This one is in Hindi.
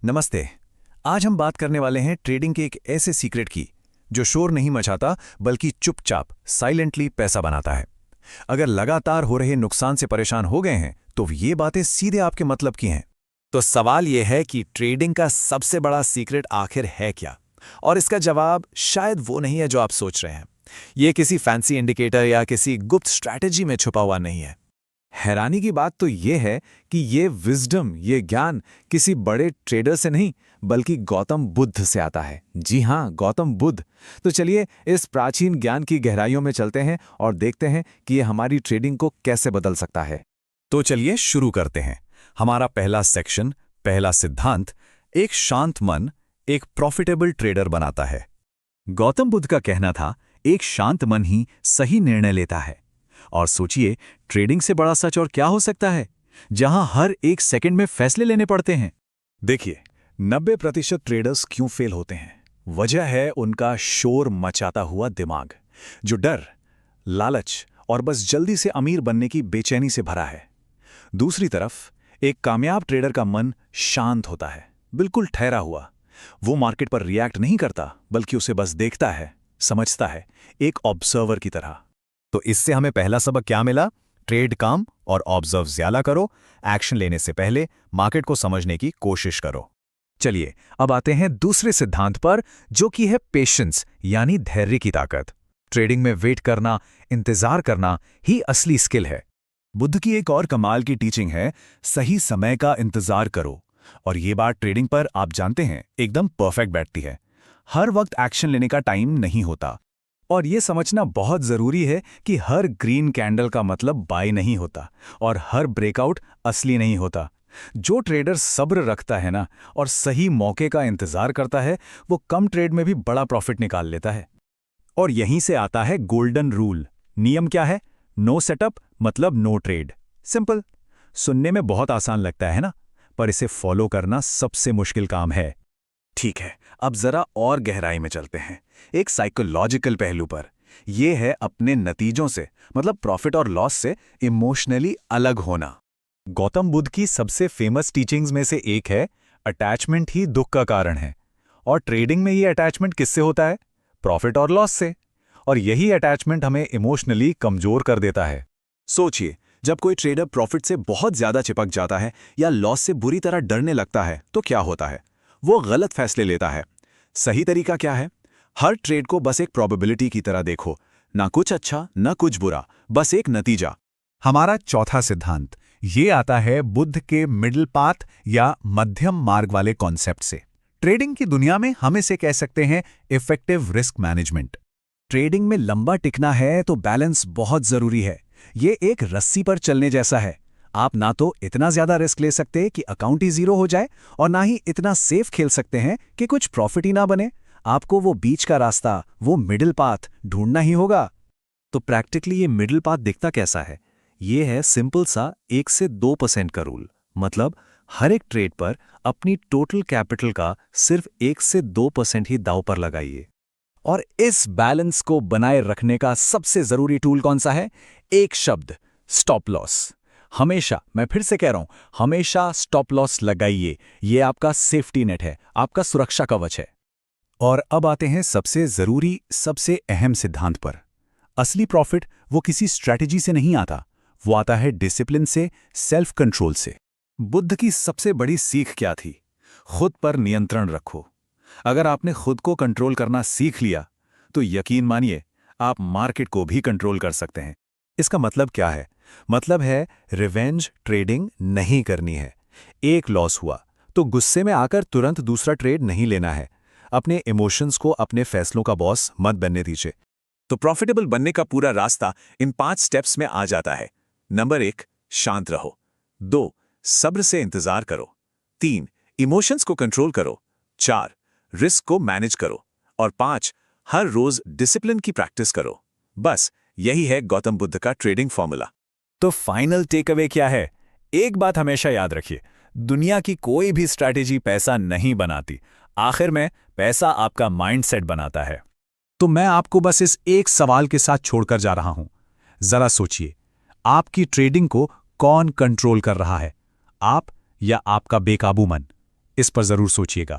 नमस्ते। आज हम बात करने वाले हैं ट्रेडिंग के एक ऐसे सीक्रेट की जो शोर नहीं मचाता बल्कि चुपचाप साइलेंटली पैसा बनाता है। अगर लगातार हो रहे नुकसान से परेशान हो गए हैं तो ये बातें सीधे आपके मतलब की हैं। तो सवाल यह है कि ट्रेडिंग का सबसे बड़ा सीक्रेट आखिर है क्या? और इसका जवाब शायद वो नहीं है जो आप सोच रहे हैं। ये किसी फैंसी इंडिकेटर या किसी गुप्त स्ट्रैटेजी में छुपा हुआ नहीं है। हैरानी की बात तो ये है कि ये विजडम, ये ज्ञान किसी बड़े ट्रेडर से नहीं बल्कि गौतम बुद्ध से आता है। जी हाँ, गौतम बुद्ध। तो चलिए इस प्राचीन ज्ञान की गहराइयों में चलते हैं और देखते हैं कि ये हमारी ट्रेडिंग को कैसे बदल सकता है। तो चलिए शुरू करते हैं। हमारा पहला सेक्शन, पहला सिद्धांत, एक शांत मन एक प्रॉफिटेबल ट्रेडर बनाता है। गौतम बुद्ध का कहना था, एक शांत मन ही सही निर्णय लेता है। और सोचिए, ट्रेडिंग से बड़ा सच और क्या हो सकता है, जहां हर एक सेकंड में फैसले लेने पड़ते हैं। देखिए, 90% ट्रेडर्स क्यों फेल होते हैं? वजह है उनका शोर मचाता हुआ दिमाग, जो डर, लालच और बस जल्दी से अमीर बनने की बेचैनी से भरा है। दूसरी तरफ एक कामयाब ट्रेडर का मन शांत होता है, बिल्कुल ठहरा हुआ। वो मार्केट पर रिएक्ट नहीं करता बल्कि उसे बस देखता है, समझता है, एक ऑब्जर्वर की तरह। तो इससे हमें पहला सबक क्या मिला? ट्रेड काम और ऑब्जर्व ज्यादा करो। एक्शन लेने से पहले मार्केट को समझने की कोशिश करो। चलिए अब आते हैं दूसरे सिद्धांत पर, जो कि है पेशेंस, यानी धैर्य की ताकत। ट्रेडिंग में वेट करना, इंतजार करना ही असली स्किल है। बुद्ध की एक और कमाल की टीचिंग है, सही समय का इंतजार करो। और ये बात ट्रेडिंग पर आप जानते हैं एकदम परफेक्ट बैठती है। हर वक्त एक्शन लेने का टाइम नहीं होता। और ये समझना बहुत जरूरी है कि हर ग्रीन कैंडल का मतलब बाय नहीं होता और हर ब्रेकआउट असली नहीं होता। जो ट्रेडर सब्र रखता है ना और सही मौके का इंतजार करता है, वो कम ट्रेड में भी बड़ा प्रॉफिट निकाल लेता है। और यहीं से आता है गोल्डन रूल। नियम क्या है? नो सेटअप मतलब नो ट्रेड। सिंपल। सुनने में बहुत आसान लगता है ना, पर इसे फॉलो करना सबसे मुश्किल काम है। ठीक है, अब जरा और गहराई में चलते हैं, एक साइकोलॉजिकल पहलू पर। यह है अपने नतीजों से, मतलब प्रॉफिट और लॉस से इमोशनली अलग होना। गौतम बुद्ध की सबसे फेमस टीचिंग्स में से एक है, अटैचमेंट ही दुख का कारण है। और ट्रेडिंग में ये अटैचमेंट किससे होता है? प्रॉफिट और लॉस से। और यही अटैचमेंट हमें इमोशनली कमजोर कर देता है। सोचिए, जब कोई ट्रेडर प्रॉफिट से बहुत ज्यादा चिपक जाता है या लॉस से बुरी तरह डरने लगता है तो क्या होता है? वो गलत फैसले लेता है। सही तरीका क्या है? हर ट्रेड को बस एक प्रोबेबिलिटी की तरह देखो, ना कुछ अच्छा ना कुछ बुरा, बस एक नतीजा। हमारा चौथा सिद्धांत ये आता है बुद्ध के मिडिल पाथ या मध्यम मार्ग वाले कॉन्सेप्ट से। ट्रेडिंग की दुनिया में हम इसे कह सकते हैं इफेक्टिव रिस्क मैनेजमेंट। ट्रेडिंग में लंबा टिकना है तो बैलेंस बहुत जरूरी है। ये एक रस्सी पर चलने जैसा है। आप ना तो इतना ज्यादा रिस्क ले सकते कि अकाउंट ही जीरो हो जाए, और ना ही इतना सेफ खेल सकते हैं कि कुछ प्रॉफिट ही ना बने। आपको वो बीच का रास्ता, वो मिडिल पाथ ढूंढना ही होगा। तो प्रैक्टिकली ये मिडिल पाथ दिखता कैसा है? ये है सिंपल सा 1 से 2% का रूल। मतलब हर एक ट्रेड पर अपनी टोटल कैपिटल का सिर्फ 1 से 2% ही दांव पर लगाइए। और इस बैलेंस को बनाए रखने का सबसे जरूरी टूल कौन सा है? एक शब्द, स्टॉप लॉस। हमेशा, मैं फिर से कह रहा हूं, हमेशा स्टॉप लॉस लगाइए। ये आपका सेफ्टी नेट है, आपका सुरक्षा कवच है। और अब आते हैं सबसे जरूरी, सबसे अहम सिद्धांत पर। असली प्रॉफिट वो किसी स्ट्रैटेजी से नहीं आता, वो आता है डिसिप्लिन से, सेल्फ कंट्रोल से। बुद्ध की सबसे बड़ी सीख क्या थी? खुद पर नियंत्रण रखो। अगर आपने खुद को कंट्रोल करना सीख लिया तो यकीन मानिए आप मार्केट को भी कंट्रोल कर सकते हैं। इसका मतलब क्या है? मतलब है रिवेंज ट्रेडिंग नहीं करनी है। एक लॉस हुआ तो गुस्से में आकर तुरंत दूसरा ट्रेड नहीं लेना है। अपने इमोशंस को अपने फैसलों का बॉस मत बनने दीजिए। तो प्रॉफिटेबल बनने का पूरा रास्ता इन 5 स्टेप्स में आ जाता है। नंबर 1, शांत रहो। 2, सब्र से इंतजार करो। 3, इमोशंस को कंट्रोल करो। 4, रिस्क को मैनेज करो। और 5, हर रोज डिसिप्लिन की प्रैक्टिस करो। बस यही है गौतम बुद्ध का ट्रेडिंग फॉर्मूला। तो फाइनल टेक अवे क्या है? एक बात हमेशा याद रखिए, दुनिया की कोई भी स्ट्रैटेजी पैसा नहीं बनाती। आखिर में पैसा आपका माइंडसेट बनाता है। तो मैं आपको बस इस एक सवाल के साथ छोड़कर जा रहा हूं। जरा सोचिए, आपकी ट्रेडिंग को कौन कंट्रोल कर रहा है? आप या आपका बेकाबू मन? इस पर जरूर सोचिएगा।